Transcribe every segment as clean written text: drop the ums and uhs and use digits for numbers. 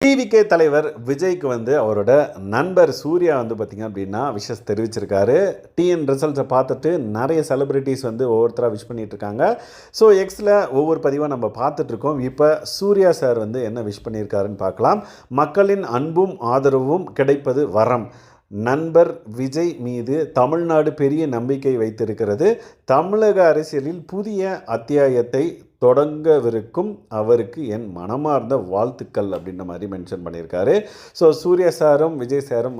TVK தலைவர் விஜய்க்கு அவரோட நண்பர் சூர்யா பார்த்திங்க அப்படின்னா விஷஸ் தெரிவிச்சிருக்காரு. டிஎன் ரிசல்ட்ஸை பார்த்துட்டு நிறைய செலிபிரிட்டிஸ் ஒவ்வொருத்தராக விஷ் பண்ணிட்டு இருக்காங்க. ஸோ எக்ஸில் ஒவ்வொரு பதிவாக நம்ம பார்த்துட்ருக்கோம். இப்போ சூர்யா சார் என்ன விஷ் பண்ணியிருக்காருன்னு பார்க்கலாம். மக்களின் அன்பும் ஆதரவும் கிடைப்பது வரம். நண்பர் விஜய் மீது தமிழ்நாடு பெரிய நம்பிக்கை வைத்திருக்கிறது. தமிழக அரசியலில் புதிய அத்தியாயத்தை தொடங்கவிருக்கும் அவருக்கு என் மனமார்ந்த வாழ்த்துக்கள் அப்படின்ற மாதிரி மென்ஷன் பண்ணியிருக்காரு. ஸோ சூர்யா சாரும் விஜய் சாரும்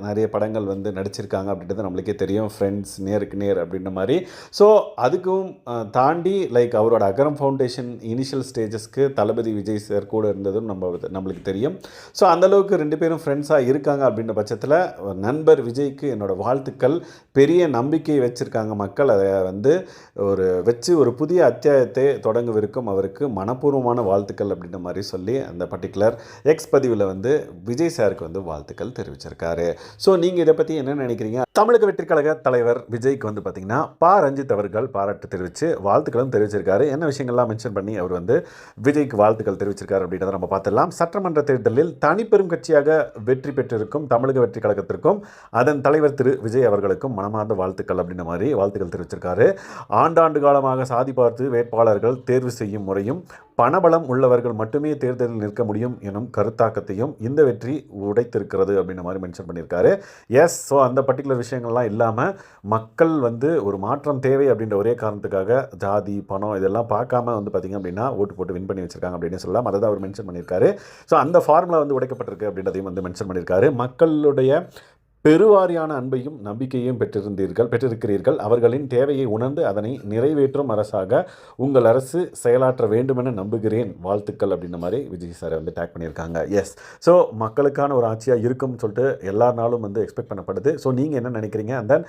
நிறைய படங்கள் நடிச்சிருக்காங்க அப்படின்றது நம்மளுக்கே தெரியும். ஃப்ரெண்ட்ஸ், நேருக்கு நேர் அப்படின்ற மாதிரி. ஸோ அதுக்கும் தாண்டி அவரோட அகரம் ஃபவுண்டேஷன் இனிஷியல் ஸ்டேஜஸ்க்கு தளபதி விஜய் சார் கூட இருந்ததும் நம்மளுக்கு தெரியும். ஸோ அந்தளவுக்கு ரெண்டு பேரும் ஃப்ரெண்ட்ஸாக இருக்காங்க அப்படின்ற பட்சத்தில் நண்பர் விஜய்க்கு என்னோட வாழ்த்துக்கள். பெரிய நம்பிக்கை வச்சுருக்காங்க மக்கள். அதை ஒரு புதிய அத்தியாயத்தை தொடங்கவிருக்கும் அவருக்கு மனப்பூர்வமான வாழ்த்துக்கள் அப்படின்ற மாதிரி சொல்லி அந்த பர்டிகுலர் எக்ஸ் பதிவில் விஜய் சாருக்கு வாழ்த்துக்கள் தெரிவிச்சிருக்காரு. ஸோ நீங்கள் இதை பற்றி என்ன நினைக்கிறீங்க? தமிழக வெற்றிக் கழக தலைவர் விஜய்க்கு பார்த்தீங்கன்னா ரஞ்சித் அவர்கள் பாராட்டு தெரிவித்து வாழ்த்துக்களும் தெரிவிச்சிருக்காரு. என்ன விஷயங்கள்லாம் மென்ஷன் பண்ணி அவர் விஜய்க்கு வாழ்த்துக்கள் தெரிவிச்சிருக்காரு அப்படின்றத நம்ம பார்த்துடலாம். சட்டமன்ற தேர்தலில் தனிப்பெரும் கட்சியாக வெற்றி பெற்றிருக்கும் தமிழக வெற்றிக் கழகத்திற்கும் அதன் தலைவர் திரு விஜய் அவர்களுக்கும் மனமார்ந்த வாழ்த்துக்கள் அப்படின்ற மாதிரி வாழ்த்துக்கள் தெரிவிச்சிருக்காரு. ஆண்டாண்டு காலமாக சாதி பார்த்து வேட்பாளர்கள் தேர்வு செய்யும் முறையும் பணபலம் உள்ளவர்கள் மட்டுமே தேர்தலில் நிற்க முடியும் எனும் கருத்தாக்கத்தையும் இந்த வெற்றி உடைத்திருக்கிறது அப்படின்ற மாதிரி மென்ஷன் பண்ணியிருக்காரு. எஸ், ஸோ அந்த பர்டிகுலர் விஷயங்கள்லாம் இல்லாமல் மக்கள் ஒரு மாற்றம் தேவை அப்படின்ற ஒரே காரணத்துக்காக ஜாதி, பணம் இதெல்லாம் பார்க்காம பார்த்திங்க அப்படின்னா ஓட்டு போட்டு வின் பண்ணி வச்சிருக்காங்க அப்படின்னு சொல்லலாம். அதை தான் அவர் மென்ஷன் பண்ணியிருக்காரு. ஸோ அந்த ஃபார்முலா உடைக்கப்பட்டிருக்கு அப்படின்றதையும் மென்ஷன் பண்ணியிருக்காரு. மக்களுடைய பெருவாரியான அன்பையும் நம்பிக்கையும் பெற்றிருக்கிறீர்கள். அவர்களின் தேவையை உணர்ந்து அதனை நிறைவேற்றும் அரசாக உங்கள் அரசு செயலாற்ற வேண்டுமென நம்புகிறேன். வாழ்த்துக்கள் அப்படின்ற மாதிரி விஜய் சாரை டேக் பண்ணியிருக்காங்க. எஸ், ஸோ மக்களுக்கான ஒரு ஆட்சியாக இருக்கும்னு சொல்லிட்டு எல்லா நாளும் எக்ஸ்பெக்ட் பண்ணப்படுது. ஸோ நீங்கள் என்ன நினைக்கிறீங்க? அண்ட் தென்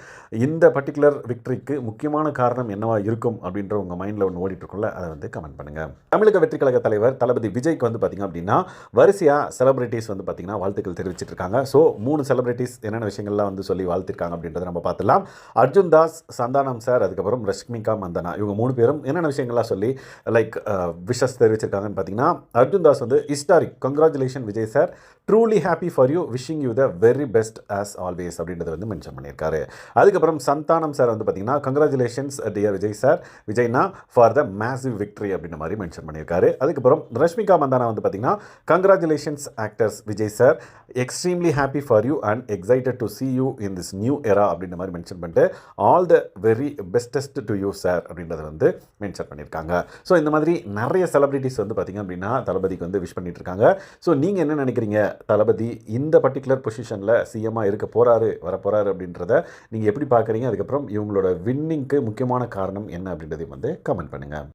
இந்த பர்டிகுலர் விக்டரிக்கு முக்கியமான காரணம் என்னவா இருக்கும் அப்படின்ற உங்கள் மைண்டில் ஒன்று ஓடிட்டுருக்குள்ள அதை கமெண்ட் பண்ணுங்கள். தமிழக வெற்றிக் கழக தலைவர் தளபதி விஜய்க்கு பார்த்திங்க அப்படின்னா வரிசையாக செலிபிரிட்டிஸ் பார்த்திங்கன்னா வாழ்த்துக்கள் தெரிவிச்சிட்டு இருக்காங்க. ஸோ 3 செலிபிரிட்டிஸ் என்னென்ன விஷயங்கள்லாம் சொல்லி வாழ்த்திருக்காங்க அப்படின்றத நம்ம பார்த்துலாம். அர்ஜுன் தாஸ், சந்தானம் சார், அதுக்கப்புறம் ரஷ்மிகா மந்தனா, இவங்க 3 பேரும் என்னென்ன விஷயங்கள்லாம் சொல்லி விஷஸ் தெரிவிச்சிருக்காங்கன்னு பார்த்தீங்கன்னா, Arjun Das historic congratulation Vijay sir, truly happy for you, wishing you the very best as always அப்படின்றத மென்ஷன் பண்ணியிருக்காரு. அதுக்கப்புறம் சந்தானம் சார் பார்த்தீங்கன்னா கங்க்ராச்சுலேஷன்ஸ் டியர் விஜய் சார், விஜய்னா ஃபார் த மேசிவ் விக்டரி அப்படின்ற மாதிரி மென்ஷன் பண்ணியிருக்காரு. அதுக்கப்புறம் ரஷ்மிகா மந்தானா பார்த்தீங்கன்னா congratulations actors Vijay sir, extremely happy for you and excited to see you in this new era அப்படின்ற மாதிரி மென்ஷன் பண்ணிட்டு all the very bestest to you sir அப்படின்றத மென்ஷன் பண்ணியிருக்காங்க. ஸோ இந்த மாதிரி நிறைய செலிபிரிட்டிஸ் பார்த்திங்க அப்படின்னா தளபதிக்கு விஷ் பண்ணிட்டு இருக்காங்க. ஸோ நீங்கள் என்ன நினைக்கிறீங்க? தளபதி இந்த பர்டிகுலர் பொசிஷனில் சிஎம்மாக இருக்க போகிறாரு, வரப்போகிறாரு அப்படின்றத நீங்கள் எப்படி பார்க்குறீங்க? அதுக்கப்புறம் இவங்களோட வின்னிங்க்கு முக்கியமான காரணம் என்ன அப்படின்றதையும் கமெண்ட் பண்ணுங்கள்.